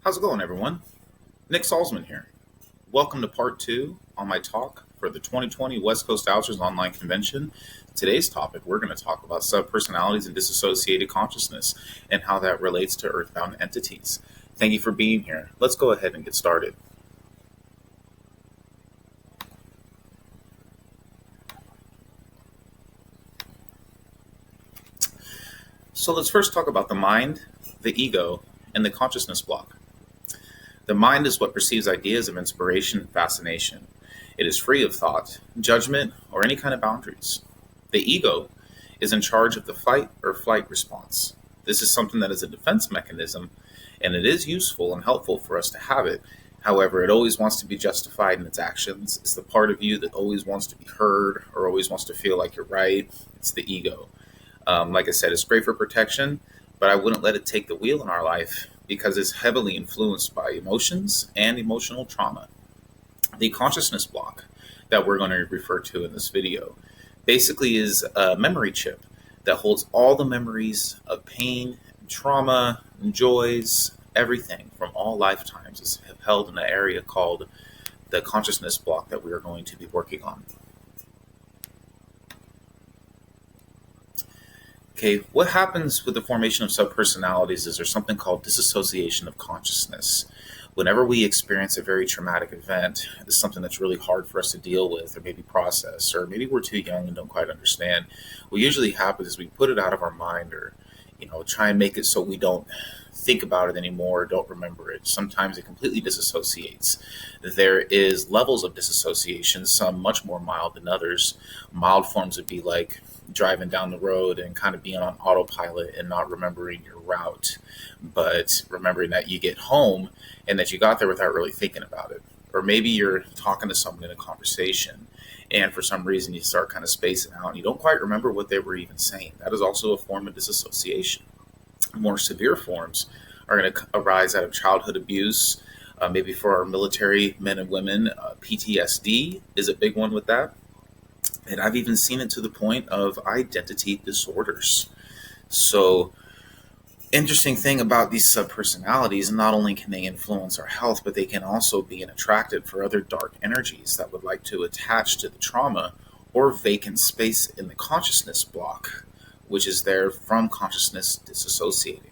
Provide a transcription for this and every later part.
How's it going, everyone? Nick Salzman here. Welcome to part two on my talk for the 2020 West Coast Outers Online Convention. Today's topic, we're going to talk about subpersonalities and disassociated consciousness and how that relates to earthbound entities. Thank you for being here. Let's go ahead and get started. So let's first talk about the mind, the ego, and the consciousness block. The mind is what perceives ideas of inspiration and fascination. It is free of thought, judgment, or any kind of boundaries. The ego is in charge of the fight or flight response. This is something that is a defense mechanism, and it is useful and helpful for us to have it. However, it always wants to be justified in its actions. It's the part of you that always wants to be heard or always wants to feel like you're right. It's the ego. Like I said, it's great for protection, but I wouldn't let it take the wheel in our life because it's heavily influenced by emotions and emotional trauma. The consciousness block that we're going to refer to in this video basically is a memory chip that holds all the memories of pain, trauma, joys, everything from all lifetimes is held in an area called the consciousness block that we are going to be working on. Okay, what happens with the formation of subpersonalities is there's something called disassociation of consciousness. Whenever we experience a very traumatic event, it's something that's really hard for us to deal with or maybe process, or maybe we're too young and don't quite understand. What usually happens is we put it out of our mind or, try and make it so we don't think about it anymore or don't remember it. Sometimes it completely disassociates. There is levels of disassociation, some much more mild than others. Mild forms would be like driving down the road and kind of being on autopilot and not remembering your route, but remembering that you get home and that you got there without really thinking about it. Or maybe you're talking to someone in a conversation and for some reason you start kind of spacing out and you don't quite remember what they were even saying. That is also a form of disassociation. More severe forms are going to arise out of childhood abuse. Maybe for our military men and women, PTSD is a big one with that. And I've even seen it to the point of identity disorders. So, interesting thing about these subpersonalities, not only can they influence our health, but they can also be an attractant for other dark energies that would like to attach to the trauma or vacant space in the consciousness block, which is there from consciousness disassociating.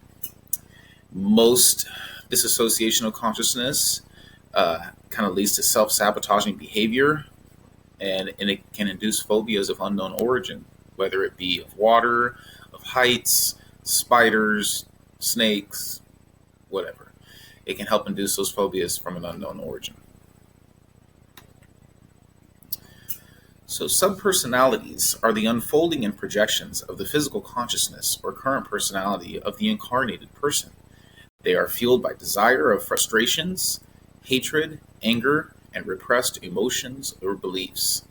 Most disassociation of consciousness kind of leads to self-sabotaging behavior, and it can induce phobias of unknown origin, whether it be of water, of heights, spiders, snakes, whatever. It can help induce those phobias from an unknown origin. So subpersonalities are the unfolding and projections of the physical consciousness or current personality of the incarnated person. They are fueled by desire of frustrations, hatred, anger, and repressed emotions or beliefs.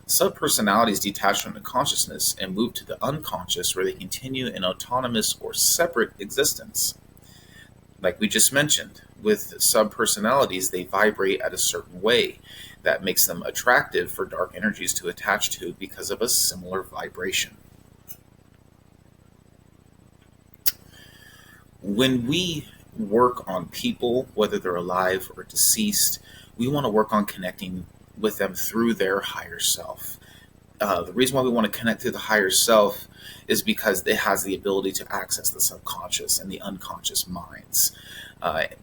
Subpersonalities detach from the consciousness and move to the unconscious where they continue in autonomous or separate existence. Like we just mentioned, with subpersonalities, they vibrate at a certain way that makes them attractive for dark energies to attach to because of a similar vibration. When we work on people, whether they're alive or deceased, we want to work on connecting with them through their higher self. The reason why we want to connect through the higher self is because it has the ability to access the subconscious and the unconscious minds.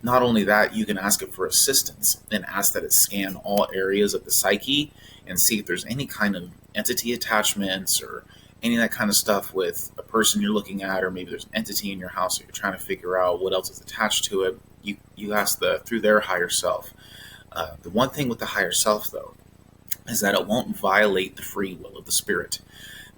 Not only that, you can ask it for assistance and ask that it scan all areas of the psyche and see if there's any kind of entity attachments or any of that kind of stuff with a person you're looking at, or maybe there's an entity in your house that you're trying to figure out what else is attached to it. You ask through their higher self. The one thing with the higher self, though, is that it won't violate the free will of the spirit.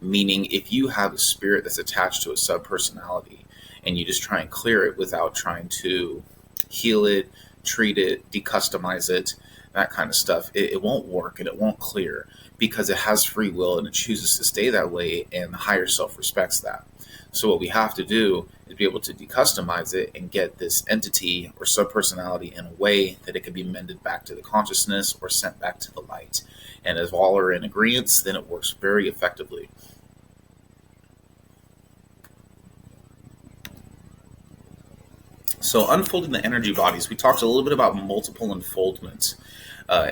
Meaning, if you have a spirit that's attached to a subpersonality and you just try and clear it without trying to heal it, treat it, decustomize it, that kind of stuff, it won't work and it won't clear because it has free will and it chooses to stay that way, and the higher self respects that. So what we have to do is be able to decustomize it and get this entity or subpersonality in a way that it can be mended back to the consciousness or sent back to the light. And if all are in agreement, then it works very effectively. So unfolding the energy bodies, we talked a little bit about multiple unfoldments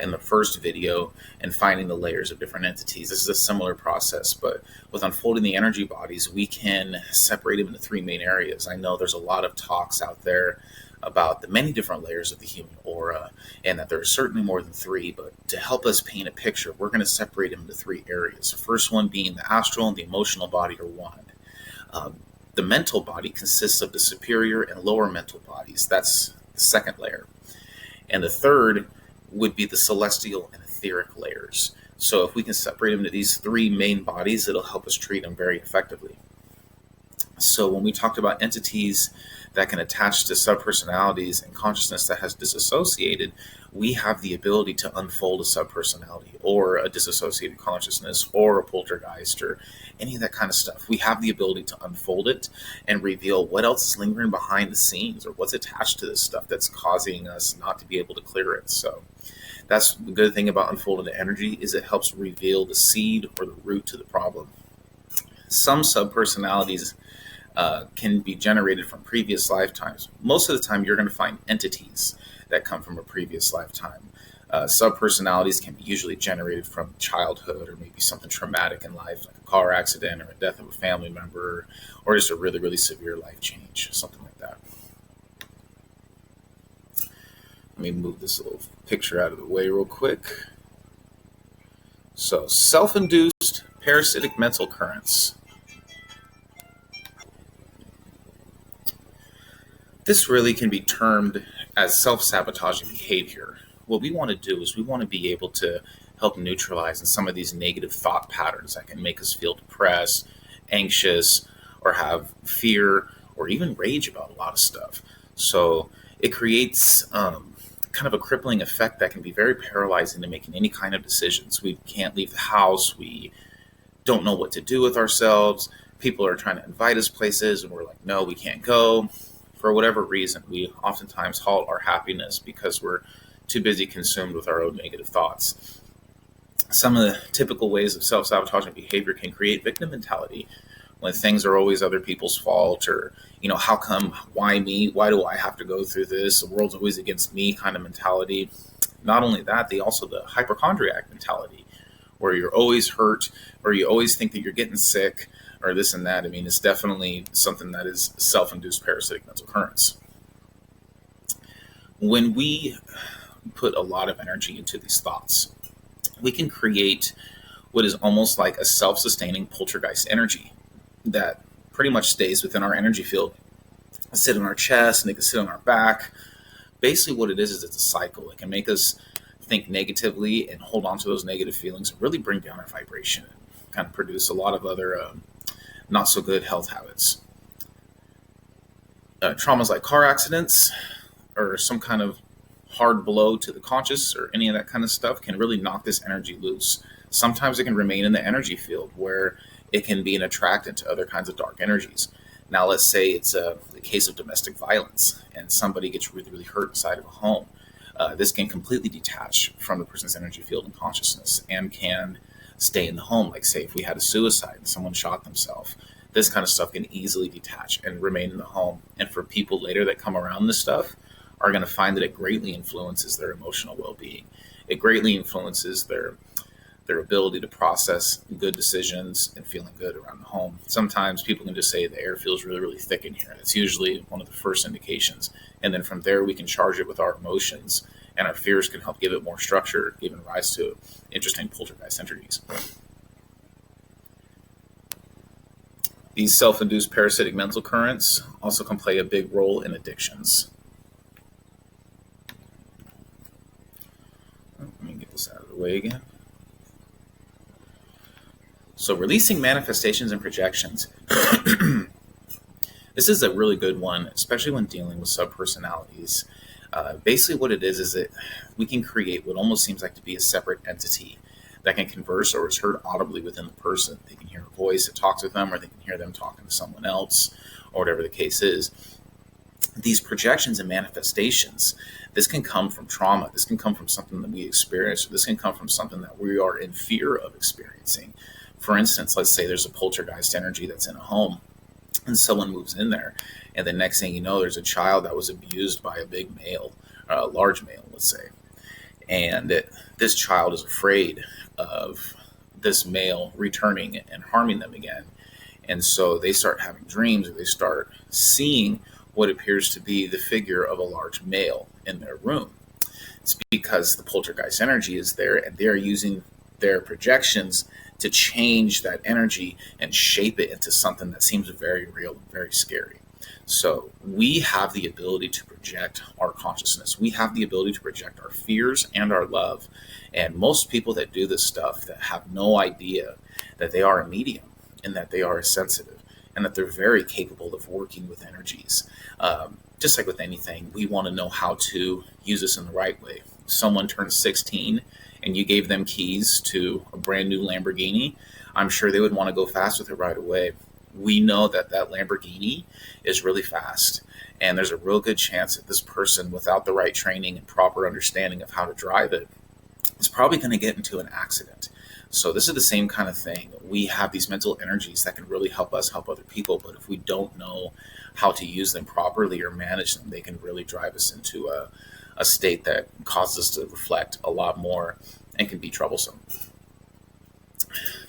in the first video and finding the layers of different entities. This is a similar process, but with unfolding the energy bodies, we can separate them into three main areas. I know there's a lot of talks out there about the many different layers of the human aura, and that there are certainly more than three, but to help us paint a picture, we're going to separate them into three areas. The first one being the astral and the emotional body are one. The mental body consists of the superior and lower mental bodies. That's the second layer. And the third would be the celestial and etheric layers. So if we can separate them into these three main bodies, it'll help us treat them very effectively. So when we talked about entities that can attach to subpersonalities and consciousness that has disassociated, we have the ability to unfold a subpersonality or a disassociated consciousness or a poltergeist or any of that kind of stuff. We have the ability to unfold it and reveal what else is lingering behind the scenes or what's attached to this stuff that's causing us not to be able to clear it. So that's the good thing about unfolding the energy, is it helps reveal the seed or the root to the problem. Some subpersonalities can be generated from previous lifetimes. Most of the time, you're going to find entities that come from a previous lifetime. Subpersonalities can be usually generated from childhood or maybe something traumatic in life, like a car accident or a death of a family member, or just a really, really severe life change, something like that. Let me move this little picture out of the way real quick. So, self-induced parasitic mental currents. This really can be termed as self-sabotaging behavior. What we want to do is we want to be able to help neutralize some of these negative thought patterns that can make us feel depressed, anxious, or have fear, or even rage about a lot of stuff. So it creates kind of a crippling effect that can be very paralyzing to making any kind of decisions. We can't leave the house. We don't know what to do with ourselves. People are trying to invite us places, and we're like, no, we can't go. For whatever reason, we oftentimes halt our happiness because we're too busy consumed with our own negative thoughts. Some of the typical ways of self-sabotaging behavior can create victim mentality, when things are always other people's fault, or, how come, why me? Why do I have to go through this? The world's always against me kind of mentality. Not only that, the hypochondriac mentality, where you're always hurt, or you always think that you're getting sick, or this and that. I mean, it's definitely something that is self-induced parasitic mental currents. When we put a lot of energy into these thoughts, we can create what is almost like a self-sustaining poltergeist energy that pretty much stays within our energy field. It can sit on our chest, and it can sit on our back. Basically what it is it's a cycle. It can make us think negatively and hold on to those negative feelings and really bring down our vibration and kind of produce a lot of other not so good health habits. Traumas like car accidents or some kind of hard blow to the conscious or any of that kind of stuff can really knock this energy loose. Sometimes it can remain in the energy field where it can be an attractant to other kinds of dark energies. Now, let's say it's the case of domestic violence and somebody gets really, really hurt inside of a home. This can completely detach from the person's energy field and consciousness and can stay in the home. Like, say, if we had a suicide and someone shot themselves, this kind of stuff can easily detach and remain in the home. And for people later that come around this stuff are going to find that it greatly influences their emotional well-being. It greatly influences their ability to process good decisions and feeling good around the home. Sometimes people can just say the air feels really, really thick in here. That's usually one of the first indications. And then from there, we can charge it with our emotions, and our fears can help give it more structure, giving rise to interesting poltergeist energies. These self-induced parasitic mental currents also can play a big role in addictions. Let me get this out of the way again. So releasing manifestations and projections. This is a really good one, especially when dealing with subpersonalities. Basically what it is that we can create what almost seems like to be a separate entity that can converse or is heard audibly within the person. They can hear a voice that talks with them, or they can hear them talking to someone else, or whatever the case is. These projections and manifestations, this can come from trauma. This can come from something that we experience, or this can come from something that we are in fear of experiencing. For instance, let's say there's a poltergeist energy that's in a home, and someone moves in there, and the next thing you know, there's a child that was abused by a big male, a large male, let's say, and this child is afraid of this male returning and harming them again. And so they start having dreams, or they start seeing what appears to be the figure of a large male in their room. It's because the poltergeist energy is there, and they're using their projections to change that energy and shape it into something that seems very real and very scary. So we have the ability to project our consciousness. We have the ability to project our fears and our love. And most people that do this stuff that have no idea that they are a medium and that they are a sensitive and that they're very capable of working with energies. Just like with anything, we want to know how to use this in the right way. If someone turns 16 and you gave them keys to a brand new Lamborghini, I'm sure they would want to go fast with it right away. We know that that Lamborghini is really fast, and there's a real good chance that this person, without the right training and proper understanding of how to drive it, is probably going to get into an accident. So this is the same kind of thing. We have these mental energies that can really help us help other people, but if we don't know how to use them properly or manage them, they can really drive us into a state that causes us to reflect a lot more and can be troublesome.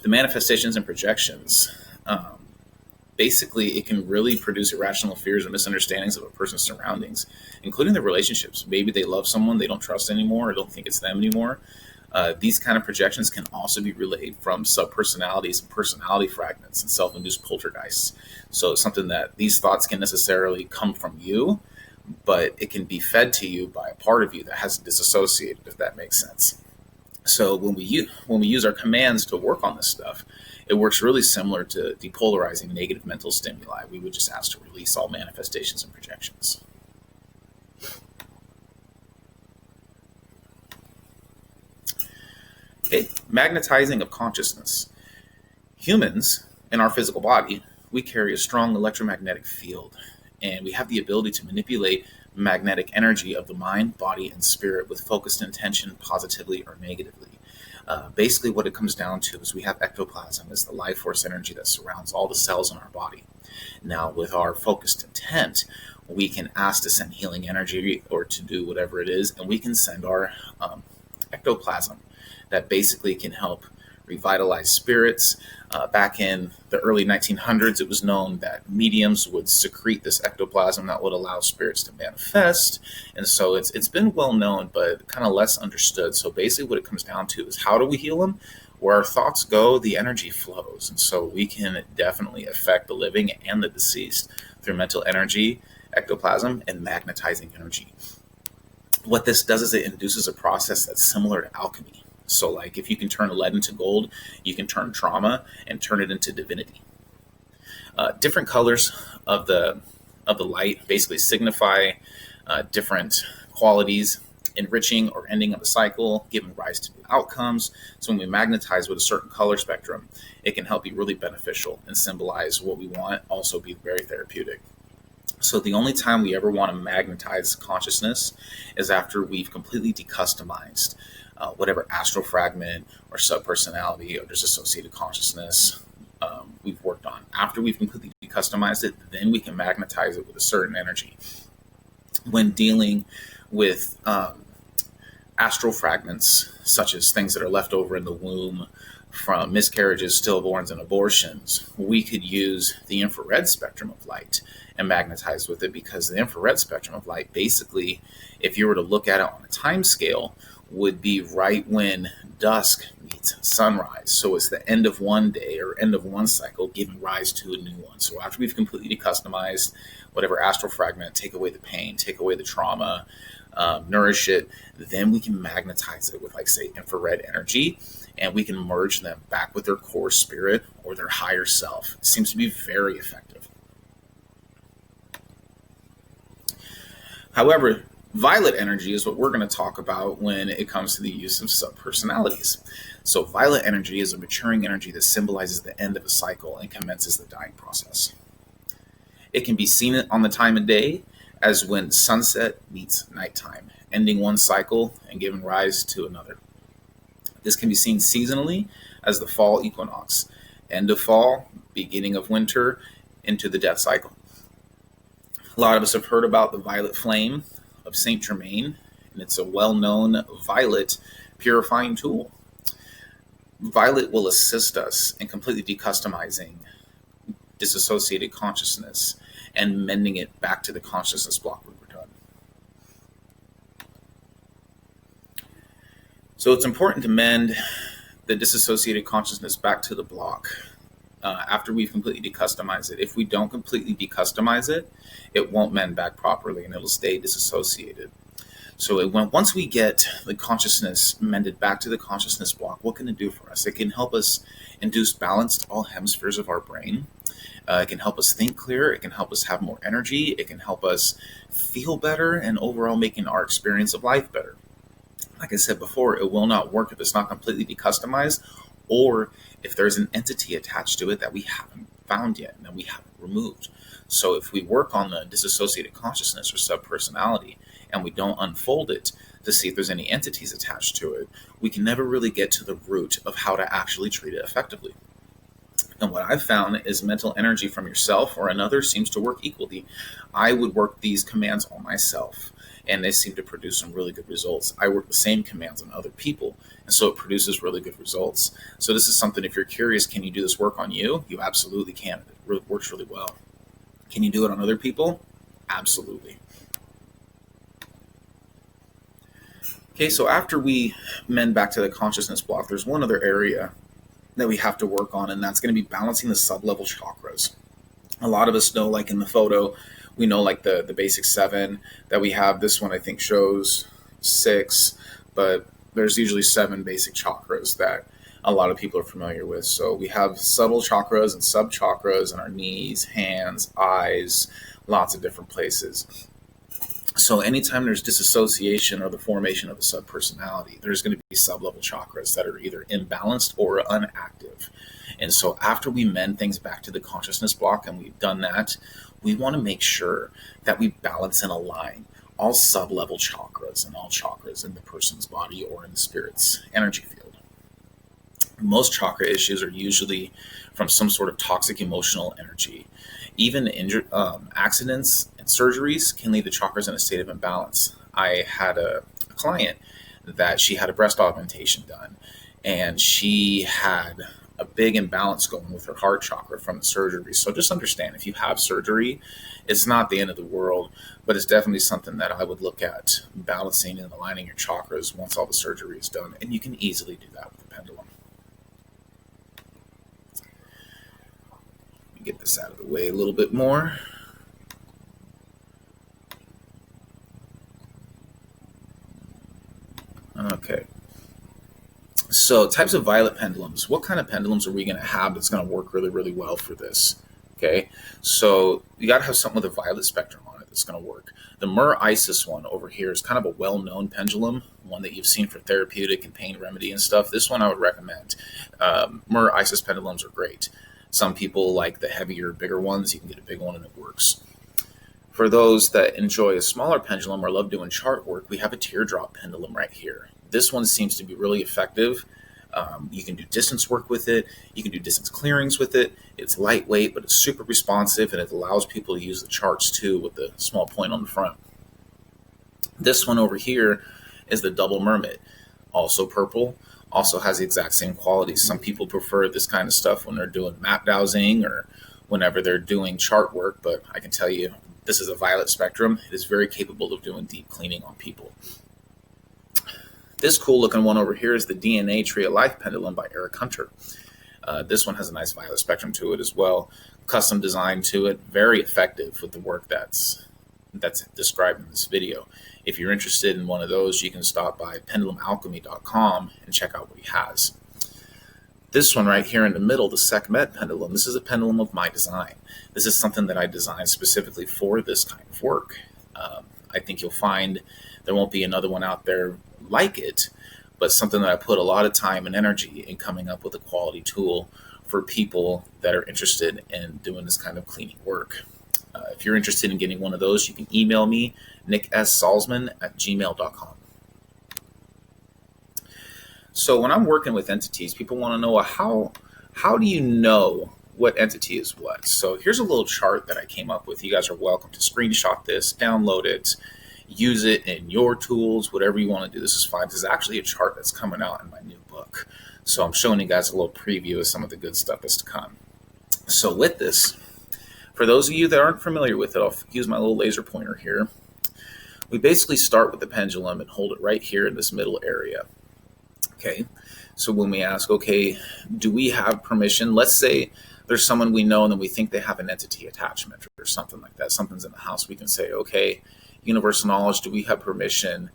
The manifestations and projections, basically, it can really produce irrational fears or misunderstandings of a person's surroundings, including their relationships. Maybe they love someone they don't trust anymore or don't think it's them anymore. These kind of projections can also be relayed from subpersonalities and personality fragments and self-induced poltergeists. So it's something that these thoughts can necessarily come from you, but it can be fed to you by a part of you that hasn't disassociated, if that makes sense. So when we use our commands to work on this stuff, it works really similar to depolarizing negative mental stimuli. We would just ask to release all manifestations and projections. Okay, magnetizing of consciousness. Humans, in our physical body, we carry a strong electromagnetic field, and we have the ability to manipulate magnetic energy of the mind, body, and spirit with focused intention, positively or negatively. Basically, what it comes down to is we have ectoplasm as the life force energy that surrounds all the cells in our body. Now, with our focused intent, we can ask to send healing energy or to do whatever it is, and we can send our ectoplasm that basically can help revitalize spirits. Back in the early 1900s, it was known that mediums would secrete this ectoplasm that would allow spirits to manifest. And so it's been well known, but kind of less understood. So basically what it comes down to is, how do we heal them? Where our thoughts go, the energy flows. And so we can definitely affect the living and the deceased through mental energy, ectoplasm, and magnetizing energy. What this does is it induces a process that's similar to alchemy. So like if you can turn lead into gold, you can turn trauma and turn it into divinity. Different colors of the light basically signify different qualities, enriching or ending of a cycle, giving rise to new outcomes. So when we magnetize with a certain color spectrum, it can help be really beneficial and symbolize what we want, also be very therapeutic. So the only time we ever want to magnetize consciousness is after we've completely decustomized whatever astral fragment or subpersonality or disassociated consciousness we've worked on. After we've completely decustomized it, then we can magnetize it with a certain energy. When dealing with astral fragments, such as things that are left over in the womb from miscarriages, stillborns, and abortions, we could use the infrared spectrum of light and magnetize with it, because the infrared spectrum of light, basically, if you were to look at it on a time scale, would be right when dusk meets sunrise. So it's the end of one day or end of one cycle giving rise to a new one. So after we've completely customized whatever astral fragment, take away the pain, take away the trauma, nourish it, then we can magnetize it with, like, say, infrared energy, and we can merge them back with their core spirit or their higher self. It seems to be very effective. However, violet energy is what we're going to talk about when it comes to the use of subpersonalities. So violet energy is a maturing energy that symbolizes the end of a cycle and commences the dying process. It can be seen on the time of day as when sunset meets nighttime, ending one cycle and giving rise to another. This can be seen seasonally as the fall equinox, end of fall, beginning of winter, into the death cycle. A lot of us have heard about the violet flame of Saint Germain, and it's a well-known violet purifying tool. Violet will assist us in completely decustomizing disassociated consciousness and mending it back to the consciousness block when we're done. So it's important to mend the disassociated consciousness back to the block after we've completely decustomized it. If we don't completely decustomize it, it won't mend back properly and it'll stay disassociated. So once we get the consciousness mended back to the consciousness block, what can it do for us? It can help us induce balance to all hemispheres of our brain. It can help us think clearer. It can help us have more energy. It can help us feel better and overall making our experience of life better. Like I said before, it will not work if it's not completely decustomized or if there's an entity attached to it that we haven't found yet and that we haven't removed. So if we work on the disassociated consciousness or subpersonality and we don't unfold it to see if there's any entities attached to it, we can never really get to the root of how to actually treat it effectively. And what I've found is mental energy from yourself or another seems to work equally. I would work these commands on myself, and they seem to produce some really good results. I work the same commands on other people, and so it produces really good results. So this is something, if you're curious, can you do this work on you? You absolutely can. It works really well. Can you do it on other people? Absolutely. Okay, so after we mend back to the consciousness block, there's one other area that we have to work on, and that's going to be balancing the sub-level chakras. A lot of us know, like in the photo, we know like the basic 7 that we have. This one I think shows 6, but there's usually 7 basic chakras that a lot of people are familiar with. So we have subtle chakras and sub-chakras in our knees, hands, eyes, lots of different places. So anytime there's disassociation or the formation of a subpersonality, there's going to be sub-level chakras that are either imbalanced or unactive. And so after we mend things back to the consciousness block, and we've done that, we want to make sure that we balance and align all sub-level chakras and all chakras in the person's body or in the spirit's energy field. Most chakra issues are usually from some sort of toxic emotional energy. Even accidents and surgeries can leave the chakras in a state of imbalance. I had a client that she had a breast augmentation done, and she had a big imbalance going with her heart chakra from the surgery. So just understand, if you have surgery, it's not the end of the world, but it's definitely something that I would look at balancing and aligning your chakras once all the surgery is done. And you can easily do that with the pendulum. Let me get this out of the way a little bit more. Okay. So types of violet pendulums. What kind of pendulums are we going to have that's going to work really, really well for this? Okay. So you got to have something with a violet spectrum on it that's going to work. The Myrrh Isis one over here is kind of a well-known pendulum, one that you've seen for therapeutic and pain remedy and stuff. This one I would recommend. Myrrh Isis pendulums are great. Some people like the heavier, bigger ones. You can get a big one and it works. For those that enjoy a smaller pendulum or love doing chart work, we have a teardrop pendulum right here. This one seems to be really effective. You can do distance work with it. You can do distance clearings with it. It's lightweight, but it's super responsive, and it allows people to use the charts too with the small point on the front. This one over here is the double mermaid, also purple, also has the exact same qualities. Some people prefer this kind of stuff when they're doing map dowsing or whenever they're doing chart work, but I can tell you this is a violet spectrum. It is very capable of doing deep cleaning on people. This cool looking one over here is the DNA Tree of Life pendulum by Eric Hunter. This one has a nice violet spectrum to it as well. Custom design to it, very effective with the work that's described in this video. If you're interested in one of those, you can stop by pendulumalchemy.com and check out what he has. This one right here in the middle, the Sekhmet pendulum, this is a pendulum of my design. This is something that I designed specifically for this kind of work. I think you'll find there won't be another one out there like it, but something that I put a lot of time and energy in coming up with a quality tool for people that are interested in doing this kind of cleaning work. If you're interested in getting one of those, you can email me, nicksalzman@gmail.com. So when I'm working with entities, people want to know, how do you know what entity is what. So here's a little chart that I came up with. You guys are welcome to screenshot this, download it, use it in your tools, whatever you want to do. This is fine. This is actually a chart that's coming out in my new book. So I'm showing you guys a little preview of some of the good stuff that's to come. So with this, for those of you that aren't familiar with it, I'll use my little laser pointer here. We basically start with the pendulum and hold it right here in this middle area. Okay, so when we ask, okay, do we have permission? Let's say there's someone we know and then we think they have an entity attachment or something like that. Something's in the house. We can say, okay, universal knowledge, do we have permission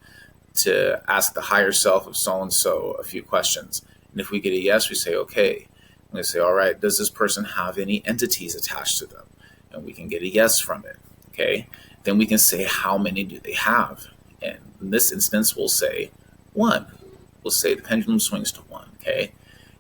to ask the higher self of so-and-so a few questions? And if we get a yes, we say, okay. We say, all right, does this person have any entities attached to them? And we can get a yes from it, okay? Then we can say, how many do they have? And in this instance, we'll say 1. We'll say the pendulum swings to 1, okay?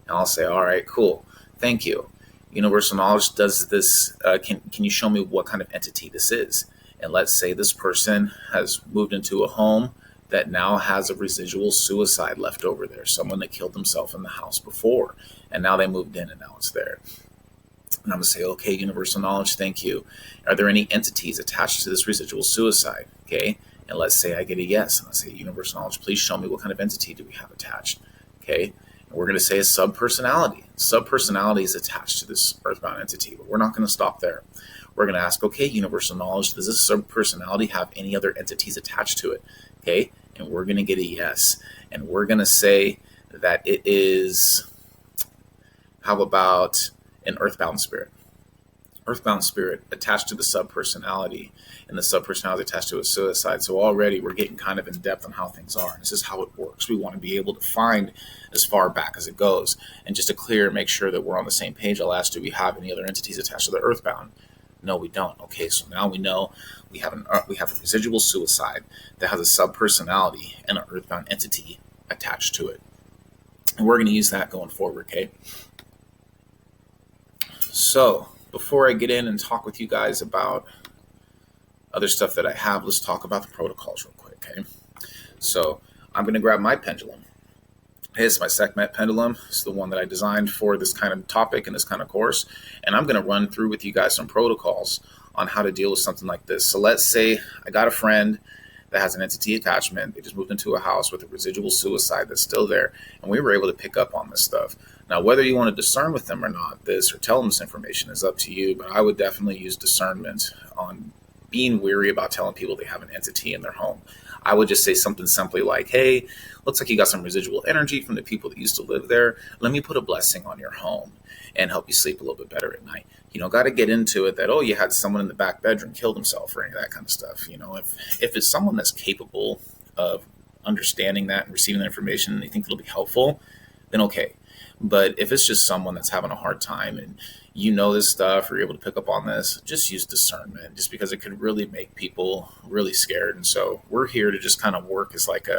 And I'll say, all right, cool, thank you. Universal knowledge, does this, can you show me what kind of entity this is? And let's say this person has moved into a home that now has a residual suicide left over there, someone that killed themselves in the house before, and now they moved in and now it's there. And I'm going to say, okay, universal knowledge, thank you. Are there any entities attached to this residual suicide? Okay, and let's say I get a yes. And I say, universal knowledge, please show me what kind of entity do we have attached? Okay, and we're going to say a subpersonality. Subpersonality is attached to this earthbound entity, but we're not going to stop there. We're going to ask, okay, universal knowledge, does this subpersonality have any other entities attached to it? Okay, and we're going to get a yes. And we're going to say that it is, how about an earthbound spirit? Earthbound spirit attached to the subpersonality, and the subpersonality attached to a suicide. So already we're getting kind of in depth on how things are. This is how it works. We want to be able to find as far back as it goes. And just to make sure that we're on the same page, I'll ask, do we have any other entities attached to the earthbound? No, we don't. Okay, so now we know we have a residual suicide that has a subpersonality and an earthbound entity attached to it. And we're going to use that going forward, okay? So before I get in and talk with you guys about other stuff that I have, let's talk about the protocols real quick, okay? So I'm going to grab my pendulum. It's my Sekhmet pendulum. It's the one that I designed for this kind of topic and this kind of course. And I'm going to run through with you guys some protocols on how to deal with something like this. So let's say I got a friend that has an entity attachment. They just moved into a house with a residual suicide that's still there. And we were able to pick up on this stuff. Now, whether you want to discern with them or not, this or tell them this information is up to you. But I would definitely use discernment on being weary about telling people they have an entity in their home. I would just say something simply like, hey, looks like you got some residual energy from the people that used to live there. Let me put a blessing on your home and help you sleep a little bit better at night. You know, got to get into it that, oh, you had someone in the back bedroom kill himself or any of that kind of stuff. You know, if it's someone that's capable of understanding that and receiving that information and they think it'll be helpful, then okay. But if it's just someone that's having a hard time and you know this stuff or you're able to pick up on this, just use discernment, just because it could really make people really scared. And so we're here to just kind of work as like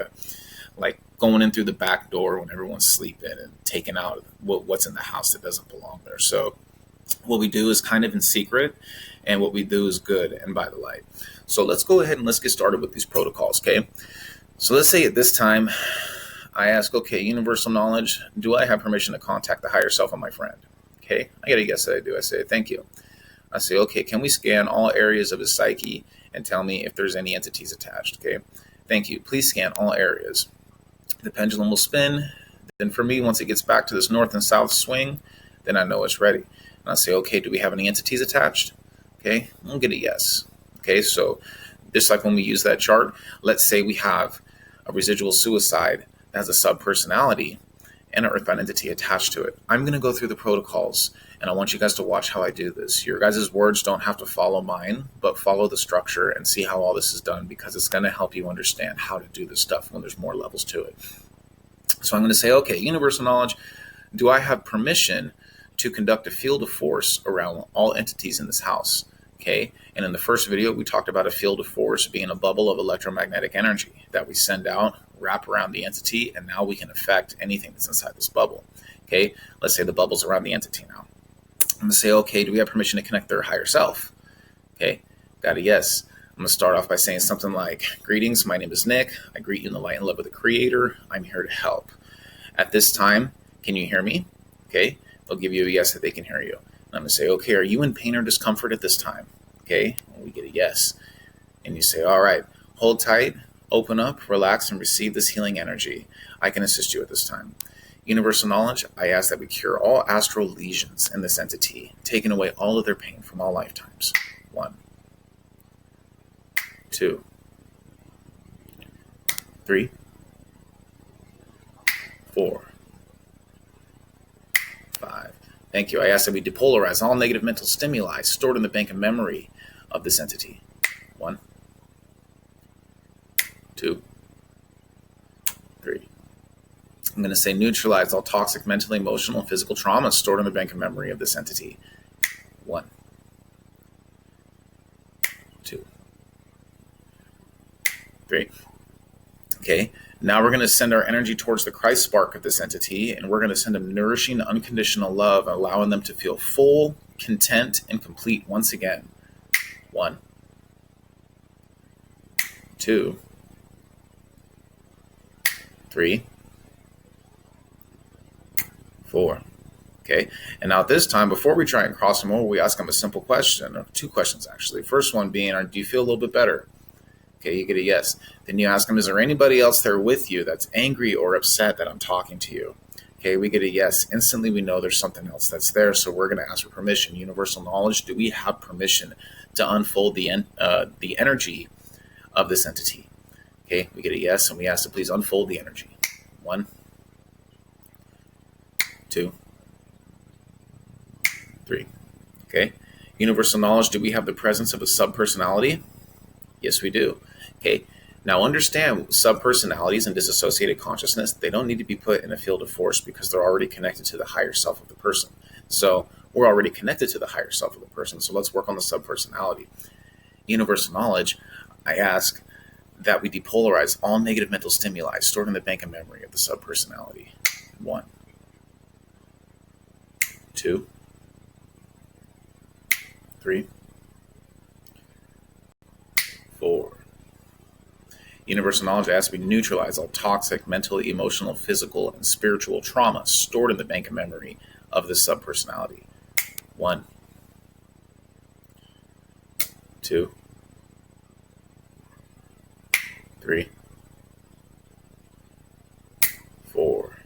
going in through the back door when everyone's sleeping and taking out what's in the house that doesn't belong there. So what we do is kind of in secret, and what we do is good and by the light. So let's go ahead and let's get started with these protocols, okay? So let's say at this time, I ask, okay, universal knowledge, do I have permission to contact the higher self of my friend? Okay, I get a yes that I do. I say, thank you. I say, okay, can we scan all areas of his psyche and tell me if there's any entities attached? Okay, thank you. Please scan all areas. The pendulum will spin. Then for me, once it gets back to this north and south swing, then I know it's ready. And I say, okay, do we have any entities attached? Okay, I'll get a yes. Okay, so just like when we use that chart, let's say we have a residual suicide that has a subpersonality and an earthbound entity attached to it. I'm going to go through the protocols, and I want you guys to watch how I do this. Your guys' words don't have to follow mine, but follow the structure and see how all this is done, because it's going to help you understand how to do this stuff when there's more levels to it. So I'm going to say, okay, universal knowledge, do I have permission to conduct a field of force around all entities in this house? Okay, and in the first video, we talked about a field of force being a bubble of electromagnetic energy that we send out, wrap around the entity, and now we can affect anything that's inside this bubble. Okay, let's say the bubble's around the entity now. I'm going to say, okay, do we have permission to connect their higher self? Okay, got a yes. I'm going to start off by saying something like, greetings, my name is Nick. I greet you in the light and love of the Creator. I'm here to help. At this time, can you hear me? Okay, they'll give you a yes that they can hear you. I'm going to say, okay, are you in pain or discomfort at this time? Okay, and we get a yes. And you say, all right, hold tight, open up, relax, and receive this healing energy. I can assist you at this time. Universal knowledge, I ask that we cure all astral lesions in this entity, taking away all of their pain from all lifetimes. 1, 2, 3, 4, 5. Thank you. I ask that we depolarize all negative mental stimuli stored in the bank of memory of this entity. 1, 2, 3. I'm going to say neutralize all toxic mental, emotional, and physical trauma stored in the bank of memory of this entity. 1, 2, 3. Okay, now we're going to send our energy towards the Christ spark of this entity, and we're going to send them nourishing, unconditional love, allowing them to feel full, content, and complete once again. 1, 2, 3, 4. Okay, and now at this time, before we try and cross them over, we ask them a simple question, or two questions actually. First one being, do you feel a little bit better? Okay, you get a yes. Then you ask them, is there anybody else there with you that's angry or upset that I'm talking to you? Okay, we get a yes. Instantly we know there's something else that's there, so we're going to ask for permission. Universal knowledge, do we have permission to unfold the energy of this entity? Okay, we get a yes, and we ask to please unfold the energy. 1, 2, 3. Okay, universal knowledge, do we have the presence of a subpersonality? Yes, we do. Okay, now understand subpersonalities and disassociated consciousness, they don't need to be put in a field of force because they're already connected to the higher self of the person. So we're already connected to the higher self of the person, so let's work on the subpersonality. Universal knowledge, I ask that we depolarize all negative mental stimuli stored in the bank of memory of the subpersonality. 1, 2, 3, 4. Universal knowledge asks we neutralize all toxic mental, emotional, physical, and spiritual trauma stored in the bank of memory of the subpersonality. 1, 2, 3, 4,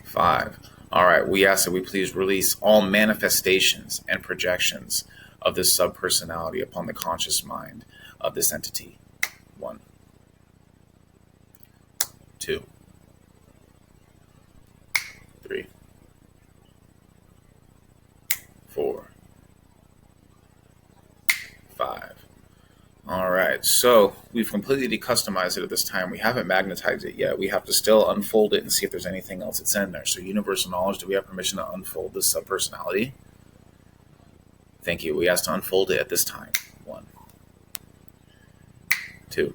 5. All right, we ask that we please release all manifestations and projections of this subpersonality upon the conscious mind of this entity. 1, 2, 3, 4, 5. All right, so we've completely decustomized it at this time. We haven't magnetized it yet. We have to still unfold it and see if there's anything else that's in there. So universal knowledge, do we have permission to unfold this subpersonality? Thank you. We ask to unfold it at this time. 1, 2,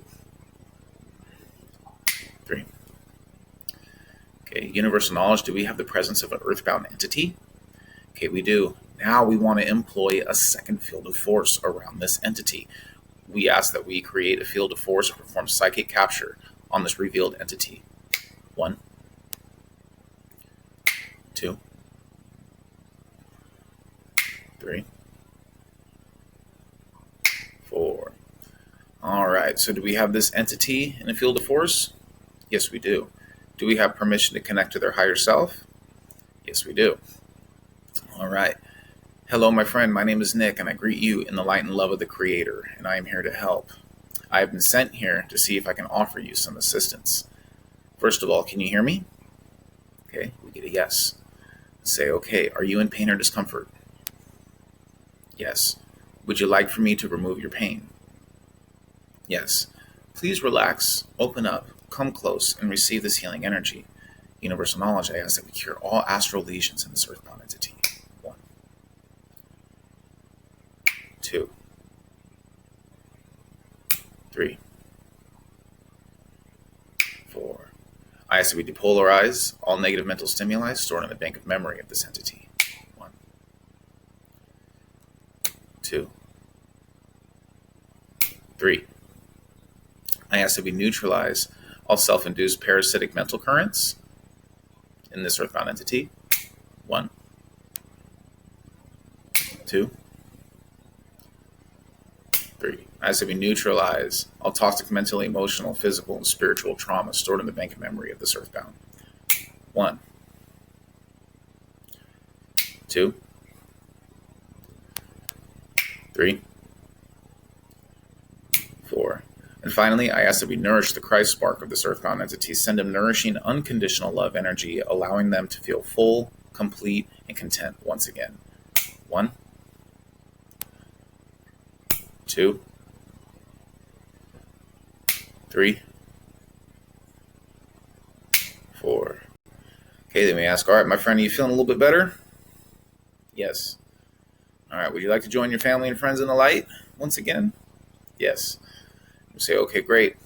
3. Okay, universal knowledge, do we have the presence of an earthbound entity? Okay, we do. Now we want to employ a second field of force around this entity. We ask that we create a field of force or perform psychic capture on this revealed entity. 1, 2, 3, 4. All right, so do we have this entity in a field of force? Yes, we do. Do we have permission to connect to their higher self? Yes, we do. All right. Hello, my friend. My name is Nick, and I greet you in the light and love of the Creator, and I am here to help. I have been sent here to see if I can offer you some assistance. First of all, can you hear me? Okay, we get a yes. Say, okay, are you in pain or discomfort? Yes. Would you like for me to remove your pain? Yes. Please relax, open up, come close, and receive this healing energy. Universal knowledge, I ask that we cure all astral lesions in this earthbound entity. 1, 2, 3, 4. I ask that we depolarize all negative mental stimuli stored in the bank of memory of this entity. 1, 2, 3. I ask that we neutralize all self-induced parasitic mental currents in this earthbound entity. 1, 2, 3. I ask that we neutralize all toxic mental, emotional, physical, and spiritual trauma stored in the bank of memory of this earthbound. 1, 2, 3, 4. And finally, I ask that we nourish the Christ spark of this earthbound entity, send them nourishing, unconditional love energy, allowing them to feel full, complete, and content once again. 1, 2, 3, 4. Okay, then we ask, all right, my friend, are you feeling a little bit better? Yes. All right, would you like to join your family and friends in the light once again? Yes. We say, okay, great.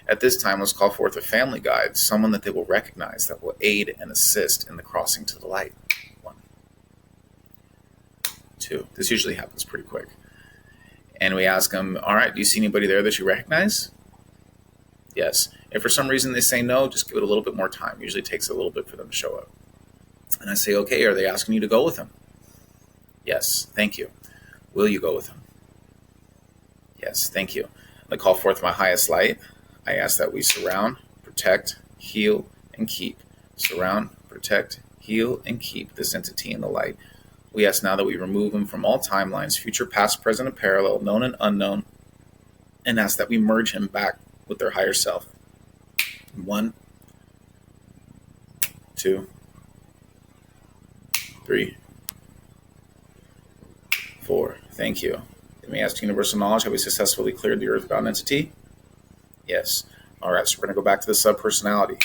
At this time, let's call forth a family guide, someone that they will recognize that will aid and assist in the crossing to the light. 1, 2. This usually happens pretty quick. And we ask them, all right, do you see anybody there that you recognize? Yes. If for some reason they say no, just give it a little bit more time. Usually it takes a little bit for them to show up. And I say, okay, are they asking you to go with them? Yes, thank you. Will you go with them? Yes, thank you. I call forth my highest light. I ask that we surround, protect, heal, and keep. Surround, protect, heal, and keep this entity in the light. We ask now that we remove them from all timelines, future, past, present, and parallel, known and unknown, and ask that we merge him back with their higher self. 1, 2, 3, 4. Thank you. Then we ask universal knowledge, have we successfully cleared the earthbound entity? Yes. All right, so we're going to go back to the subpersonality.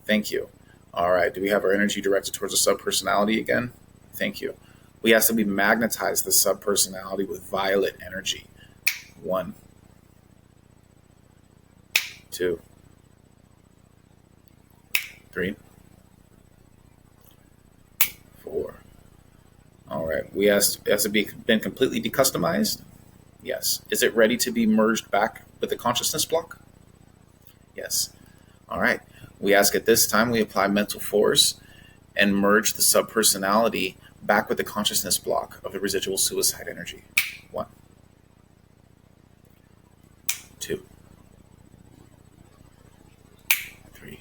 Thank you. All right, do we have our energy directed towards the subpersonality again? Thank you. We ask that we magnetize the subpersonality with violet energy. 1, 2, 3, 4. All right. We asked, has it been completely decustomized? Yes. Is it ready to be merged back with the consciousness block? Yes. All right. We ask at this time, we apply mental force and merge the subpersonality back with the consciousness block of the residual suicide energy. 1, 2, 3.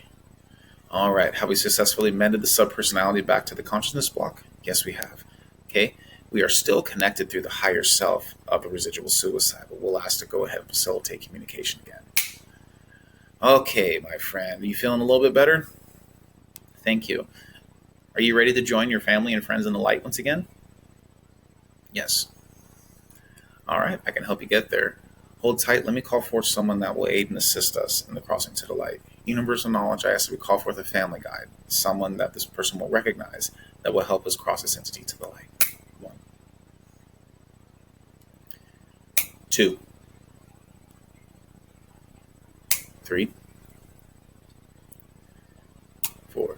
All right. Have we successfully mended the subpersonality back to the consciousness block? Yes, we have. Okay. We are still connected through the higher self of the residual suicide, but we'll ask to go ahead and facilitate communication again. Okay, my friend, are you feeling a little bit better? Thank you. Are you ready to join your family and friends in the light once again? Yes. All right, I can help you get there. Hold tight. Let me call forth someone that will aid and assist us in the crossing to the light. Universal knowledge, I ask that we call forth a family guide, someone that this person will recognize that will help us cross this entity to the light. 1, 2, 3, 4.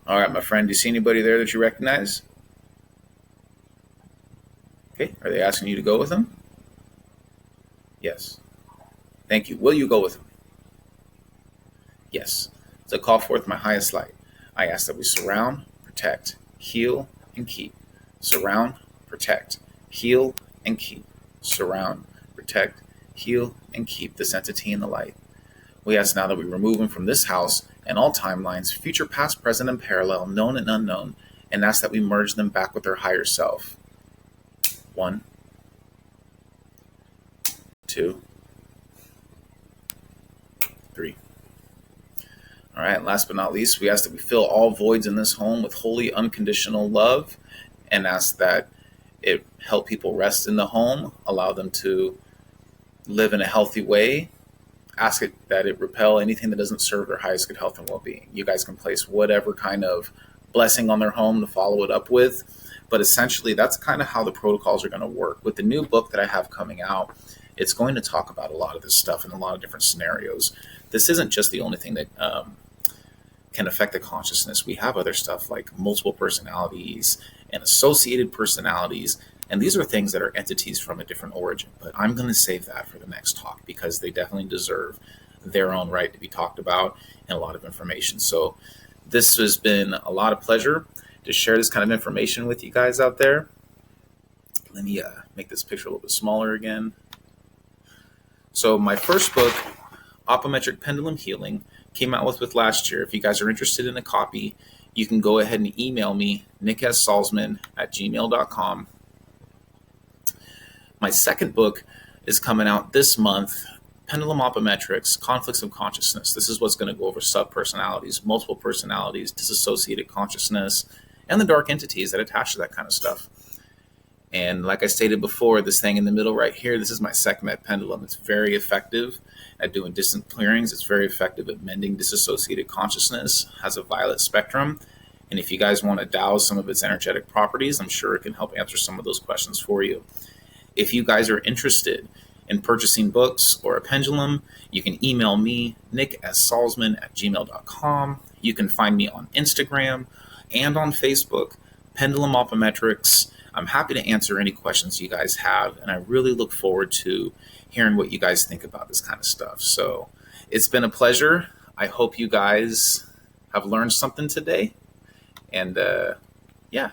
All right, my friend, do you see anybody there that you recognize? Okay, are they asking you to go with them? Yes. Thank you. Will you go with them? Yes. So call forth my highest light. I ask that we surround, protect, heal, and keep. Surround, protect, heal, and keep. Surround, protect, heal, and keep this entity in the light. We ask now that we remove them from this house and all timelines, future, past, present, and parallel, known and unknown, and ask that we merge them back with their higher self. 1, 2, 3. All right, last but not least, we ask that we fill all voids in this home with holy, unconditional love, and ask that it help people rest in the home, allow them to live in a healthy way. Ask it that it repel anything that doesn't serve their highest good health and well-being. You guys can place whatever kind of blessing on their home to follow it up with. But essentially, that's kind of how the protocols are going to work. With the new book that I have coming out, it's going to talk about a lot of this stuff in a lot of different scenarios. This isn't just the only thing that can affect the consciousness. We have other stuff like multiple personalities and associated personalities. And these are things that are entities from a different origin. But I'm going to save that for the next talk because they definitely deserve their own right to be talked about and a lot of information. So this has been a lot of pleasure to share this kind of information with you guys out there. Let me make this picture a little bit smaller again. So my first book, Apometric Pendulum Healing, came out with last year. If you guys are interested in a copy, you can go ahead and email me, nicksalzman@gmail.com. My second book is coming out this month, Pendulum Apometrics, Conflicts of Consciousness. This is what's going to go over subpersonalities, multiple personalities, disassociated consciousness, and the dark entities that attach to that kind of stuff. And like I stated before, this thing in the middle right here, this is my Sekhmet pendulum. It's very effective at doing distant clearings. It's very effective at mending disassociated consciousness, has a violet spectrum. And if you guys want to douse some of its energetic properties, I'm sure it can help answer some of those questions for you. If you guys are interested in purchasing books or a pendulum, you can email me, nicksalzman@gmail.com. You can find me on Instagram and on Facebook, Pendulum Apometrics. I'm happy to answer any questions you guys have, and I really look forward to hearing what you guys think about this kind of stuff. So it's been a pleasure. I hope you guys have learned something today. And yeah,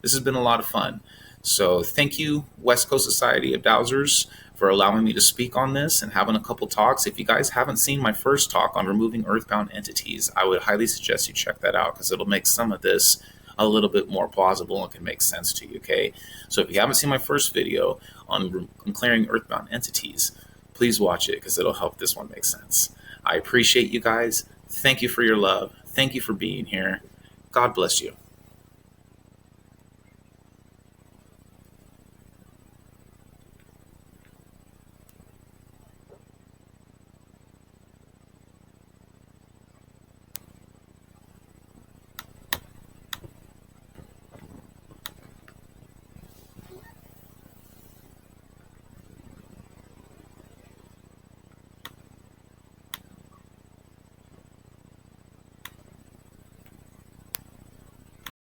this has been a lot of fun. So thank you, West Coast Society of Dowsers, for allowing me to speak on this and having a couple talks. If you guys haven't seen my first talk on removing earthbound entities, I would highly suggest you check that out, because it'll make some of this a little bit more plausible and can make sense to you, okay? So if you haven't seen my first video on clearing earthbound entities, please watch it, because it'll help this one make sense. I appreciate you guys. Thank you for your love. Thank you for being here. God bless you.